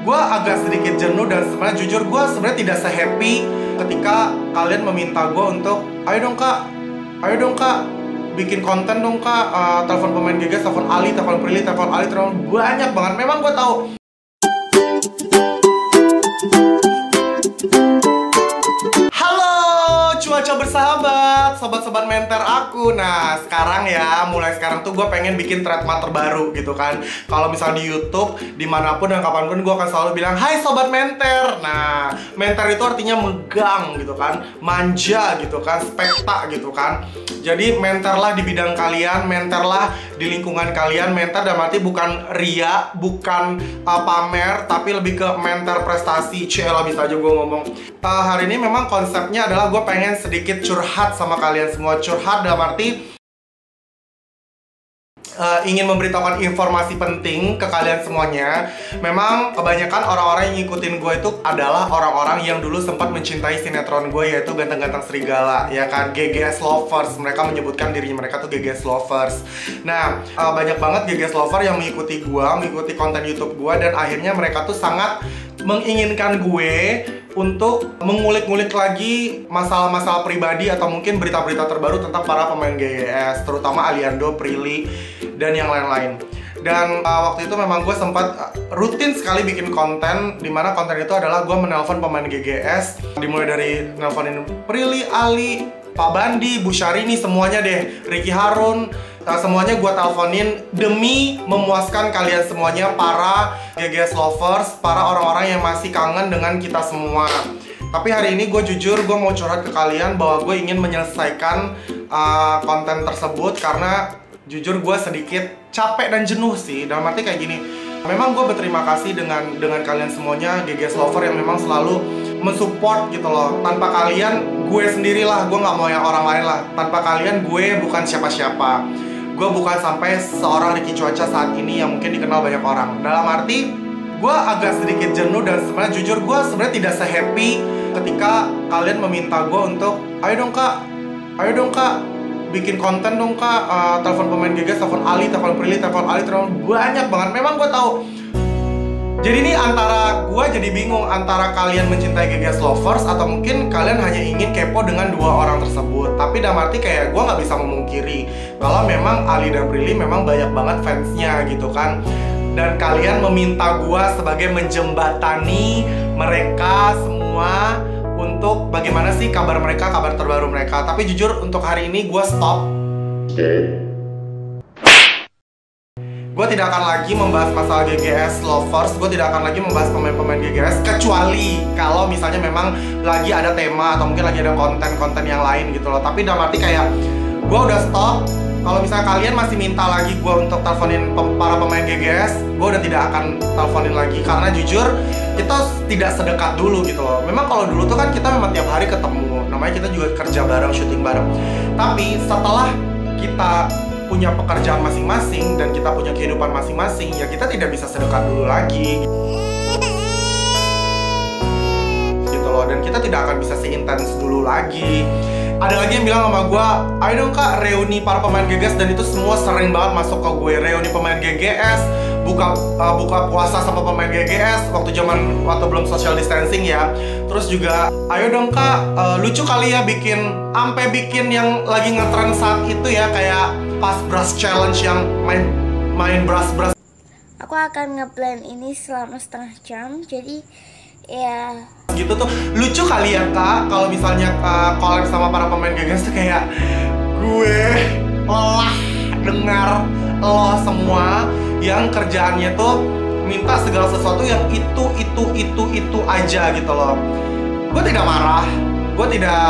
Gue agak sedikit jenuh dan sebenarnya jujur gue sebenarnya tidak se-happy ketika kalian meminta gue untuk ayo dong kak, bikin konten dong kak, telepon pemain GGS, telepon Ali, telepon Prilly, telepon Ali, telepon banyak banget. Memang gue tahu. Halo cuaca bersahabat, sobat-sobat menter aku. Nah sekarang ya, mulai sekarang tuh gue pengen bikin trademark terbaru gitu kan. Kalau misalnya di YouTube, dimanapun dan kapanpun gue akan selalu bilang hai sobat menter. Nah menter itu artinya megang gitu kan, manja gitu kan, spekta gitu kan. Jadi menterlah di bidang kalian, menterlah di lingkungan kalian. Menter dalam arti bukan ria, bukan pamer, tapi lebih ke menter prestasi. Cela bisa aja gue ngomong. Hari ini memang konsepnya adalah gue pengen sedikit curhat sama kalian semua. Curhat dalam arti ingin memberitahukan informasi penting ke kalian semuanya. Memang kebanyakan orang-orang yang ngikutin gue itu adalah orang-orang yang dulu sempat mencintai sinetron gue, yaitu Ganteng-Ganteng Serigala, ya kan, GGS lovers. Mereka menyebutkan dirinya mereka tuh GGS lovers. Nah, banyak banget GGS lover yang mengikuti gue, mengikuti konten YouTube gue, dan akhirnya mereka tuh sangat menginginkan gue untuk mengulik-ngulik lagi masalah-masalah pribadi atau mungkin berita-berita terbaru tentang para pemain GGS, terutama Aliando, Prilly, dan yang lain-lain. Dan waktu itu memang gue sempat rutin sekali bikin konten, dimana konten itu adalah gue menelpon pemain GGS, dimulai dari nelponin Prilly, Ali, Pak Bandi, Bu Syahrini, semuanya deh, Ricky Harun. Semuanya gue teleponin demi memuaskan kalian semuanya, para GGS lovers, para orang-orang yang masih kangen dengan kita semua. Tapi hari ini gue jujur, gue mau curhat ke kalian bahwa gue ingin menyelesaikan konten tersebut karena jujur gue sedikit capek dan jenuh sih. Dalam arti kayak gini, memang gue berterima kasih dengan kalian semuanya, GGS lover yang memang selalu mensupport gitu loh. Tanpa kalian, gue sendirilah, gue nggak mau yang orang lain lah. Tanpa kalian, gue bukan siapa-siapa. Gue bukan sampai seorang Ricky Cuaca saat ini yang mungkin dikenal banyak orang. Dalam arti, gue agak sedikit jenuh dan sebenarnya jujur gue sebenarnya tidak se-happy ketika kalian meminta gue untuk ayo dong kak, bikin konten dong kak, telepon pemain GGS, telepon Ali, telepon Prilly, telepon Ali, telepon banyak banget. Memang gue tahu. Jadi ini antara gue jadi bingung antara kalian mencintai GGS lovers atau mungkin kalian hanya ingin kepo dengan dua orang tersebut. Tapi dalam arti kayak gue nggak bisa memungkiri kalau memang Ali dan Prilly memang banyak banget fansnya gitu kan. Dan kalian meminta gue sebagai menjembatani mereka semua untuk bagaimana sih kabar mereka, kabar terbaru mereka. Tapi jujur untuk hari ini gue stop. Gue tidak akan lagi membahas masalah GGS lovers, gue tidak akan lagi membahas pemain-pemain GGS, kecuali kalau misalnya memang lagi ada tema atau mungkin lagi ada konten-konten yang lain gitu loh. Tapi dalam arti kayak gue udah stop. Kalau misalnya kalian masih minta lagi gue untuk teleponin para pemain GGS, gue udah tidak akan teleponin lagi. Karena jujur, kita tidak sedekat dulu gitu loh. Memang kalau dulu tuh kan kita memang tiap hari ketemu, namanya kita juga kerja bareng, syuting bareng. Tapi setelah kita punya pekerjaan masing-masing dan kita punya kehidupan masing-masing, ya kita tidak bisa sedekat dulu lagi gitu loh. Dan kita tidak akan bisa seintens dulu lagi. Ada lagi yang bilang sama gue, ayo dong kak reuni para pemain GGS, dan itu semua sering banget masuk ke gue. Reuni pemain GGS, buka puasa sama pemain GGS waktu belum social distancing ya. Terus juga ayo dong kak, lucu kali ya bikin yang lagi ngetren saat itu ya, kayak pas brush challenge yang main brush. Aku akan ngeblend ini selama setengah jam, jadi ya gitu tuh lucu kali ya kak kalau misalnya collab sama para pemain GGS tuh. Kayak gue lelah dengar lo semua yang kerjaannya tuh minta segala sesuatu yang itu aja gitu loh. Gue tidak marah, gue tidak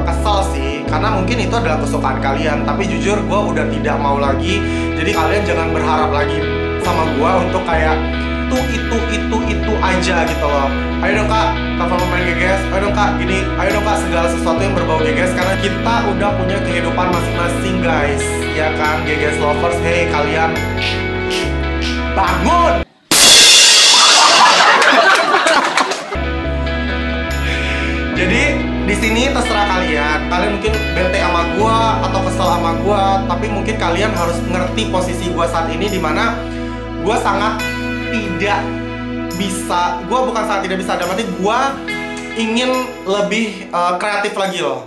kesel sih, karena mungkin itu adalah kesukaan kalian. Tapi jujur gue udah tidak mau lagi. Jadi kalian jangan berharap lagi sama gue untuk kayak itu aja gitu loh. Ayo dong kak, telepon pemain GGS, ayo dong kak gini, ayo dong kak segala sesuatu yang berbau GGS. Karena kita udah punya kehidupan masing-masing guys, ya kan GGS lovers. Hey kalian, bangun! Jadi di sini terserah kalian. Kalian mungkin bete sama gua atau kesel sama gua, tapi mungkin kalian harus ngerti posisi gua saat ini, dimana gua sangat tidak bisa, gue bukan sangat tidak bisa, dalam arti gue ingin lebih kreatif lagi loh.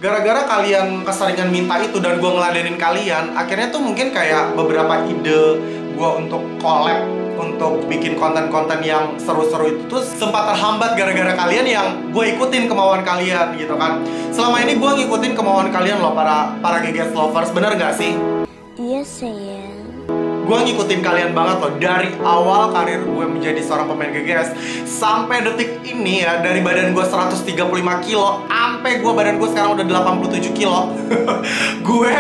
Gara-gara kalian keseringan minta itu dan gue ngeladenin kalian, akhirnya tuh mungkin kayak beberapa ide gue untuk collab, untuk bikin konten-konten yang seru-seru itu tuh sempat terhambat gara-gara kalian yang gue ikutin kemauan kalian gitu kan. Selama ini gue ngikutin kemauan kalian loh, para GGS lovers, bener gak sih? Iya sayang. Gue ngikutin kalian banget loh, dari awal karir gue menjadi seorang pemain GGS sampai detik ini ya, dari badan gue 135 kilo sampai badan gue sekarang udah 87 kilo. Gue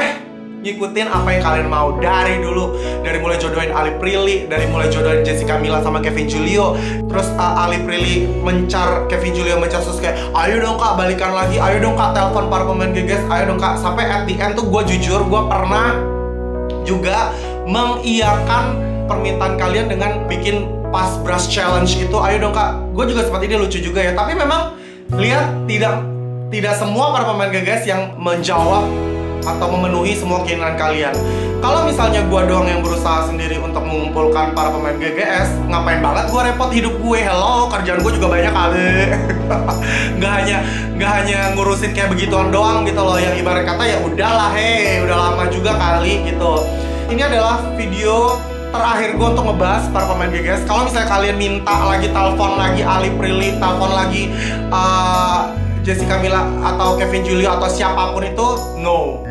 ngikutin apa yang kalian mau dari dulu, dari mulai jodohin Ali Prilly, dari mulai jodohin Jessica Mila sama Kevin Julio, terus Ali Prilly mencar Kevin Julio mencar, terus kayak ayo dong kak balikan lagi, ayo dong kak telepon para pemain GGS, ayo dong kak, sampai at the end tuh gue jujur gue pernah juga mengiyakan permintaan kalian dengan bikin pas brush challenge itu, ayo dong kak. Gue juga sempat ini lucu juga ya, tapi memang lihat tidak semua para pemain GGS yang menjawab atau memenuhi semua keinginan kalian. Kalau misalnya gue doang yang berusaha sendiri untuk mengumpulkan para pemain GGS, ngapain banget gue repot hidup gue? Hello, kerjaan gue juga banyak kali. Nggak hanya ngurusin kayak begituan doang gitu loh, yang ibarat kata ya udahlah, udah lama juga kali gitu. Ini adalah video terakhir gue untuk ngebahas para pemain GGS. Kalau misalnya kalian minta lagi, telepon lagi Ali Prilly, telepon lagi Jessica Mila atau Kevin Julio atau siapapun itu, no.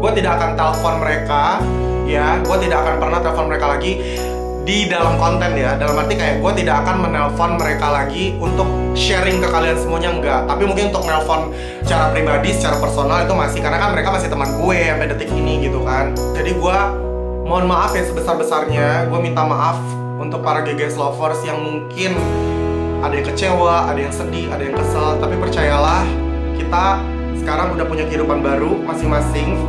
Gue tidak akan telepon mereka, ya. Gue tidak akan pernah telepon mereka lagi di dalam konten ya. Dalam arti kayak gue tidak akan menelpon mereka lagi untuk sharing ke kalian semuanya, enggak. Tapi mungkin untuk nelpon secara pribadi, secara personal itu masih, karena kan mereka masih teman gue sampai detik ini gitu kan. Jadi gue mohon maaf ya sebesar-besarnya. Gue minta maaf untuk para GGS lovers yang mungkin ada yang kecewa, ada yang sedih, ada yang kesel. Tapi percayalah, kita sekarang udah punya kehidupan baru masing-masing.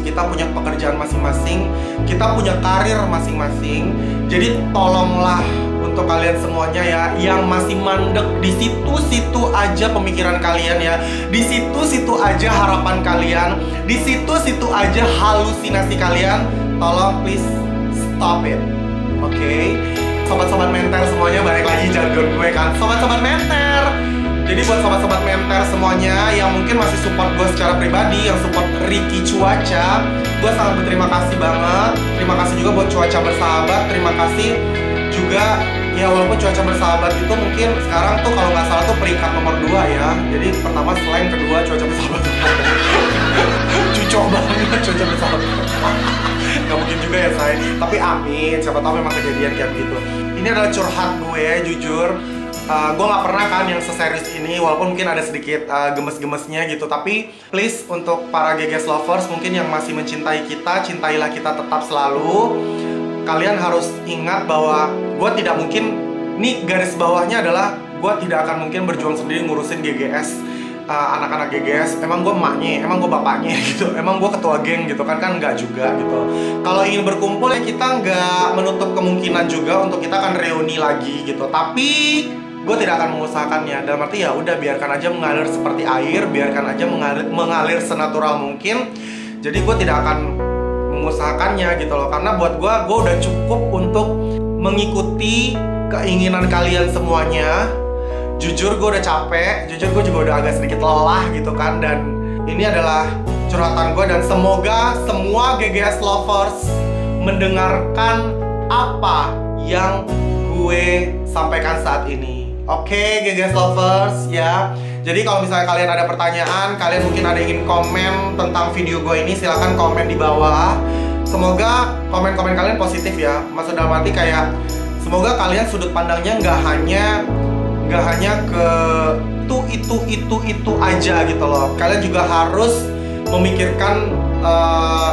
Kita punya pekerjaan masing-masing, kita punya karir masing-masing. Jadi tolonglah untuk kalian semuanya ya, yang masih mandek di situ-situ aja pemikiran kalian ya, di situ-situ aja harapan kalian, di situ-situ aja halusinasi kalian, tolong please stop it, oke? Sobat-sobat menter semuanya, balik lagi jargon gue kan, sobat-sobat menter. Jadi buat sobat-sobat menter semuanya yang mungkin masih support gue secara pribadi, yang support Ricky Cuaca, gue sangat berterima kasih banget. Terima kasih juga buat Cuaca Bersahabat. Terima kasih juga, ya walaupun Cuaca Bersahabat itu mungkin sekarang tuh kalau nggak salah tuh peringkat nomor 2 ya. Jadi pertama selain, kedua Cuaca Bersahabat. Cucok banget Cuaca Bersahabat. Gak mungkin juga ya saya, tapi amin, siapa tahu memang kejadian kayak gitu. Ini adalah curhat gue, jujur. Gue gak pernah kan yang seserius ini, walaupun mungkin ada sedikit gemes-gemesnya gitu. Tapi please untuk para GGS lovers mungkin yang masih mencintai kita, cintailah kita tetap selalu. Kalian harus ingat bahwa gue tidak mungkin, nih garis bawahnya adalah gue tidak akan mungkin berjuang sendiri ngurusin GGS, anak-anak GGS. Emang gue emaknya, emang gue bapaknya gitu, emang gue ketua geng gitu kan nggak juga gitu. Kalau ingin berkumpul ya kita nggak menutup kemungkinan juga untuk kita akan reuni lagi gitu. Tapi gue tidak akan mengusahakannya. Dalam arti ya udah biarkan aja mengalir seperti air, biarkan aja mengalir senatural mungkin. Jadi gue tidak akan mengusahakannya gitu loh, karena buat gue udah cukup untuk mengikuti keinginan kalian semuanya. Jujur gue udah capek, jujur gue juga udah agak sedikit lelah gitu kan. Dan ini adalah curhatan gue, dan semoga semua GGS lovers mendengarkan apa yang gue sampaikan saat ini. Oke, GGS lovers ya. Jadi kalau misalnya kalian ada pertanyaan, kalian mungkin ada ingin komen tentang video gue ini, silahkan komen di bawah. Semoga komen-komen kalian positif ya. Maksud dalam arti kayak semoga kalian sudut pandangnya nggak hanya ke itu aja gitu loh. Kalian juga harus memikirkan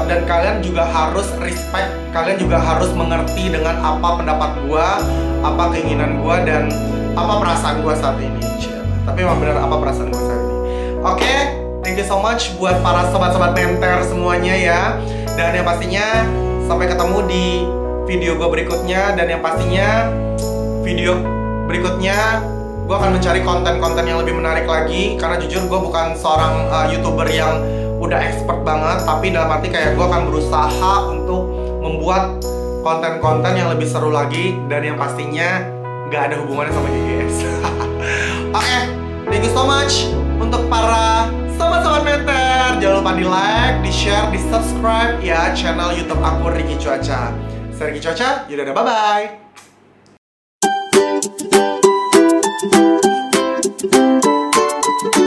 dan kalian juga harus respect. Kalian juga harus mengerti dengan apa pendapat gue, apa keinginan gue, dan apa perasaan gue saat ini. Tapi emang benar apa perasaan gue saat ini. Oke, thank you so much buat para sobat-sobat menter semuanya ya. Dan yang pastinya sampai ketemu di video gue berikutnya. Dan yang pastinya video berikutnya gue akan mencari konten-konten yang lebih menarik lagi. Karena jujur gue bukan seorang YouTuber yang udah expert banget, tapi dalam arti kayak gue akan berusaha untuk membuat konten-konten yang lebih seru lagi dan yang pastinya nggak ada hubungannya sama GGS. Oke, thank you so much untuk para sobat-sobat meter. Jangan lupa di like, di share, di subscribe ya channel YouTube aku Ricky Cuaca. Saya Ricky Cuaca, yaudah bye bye.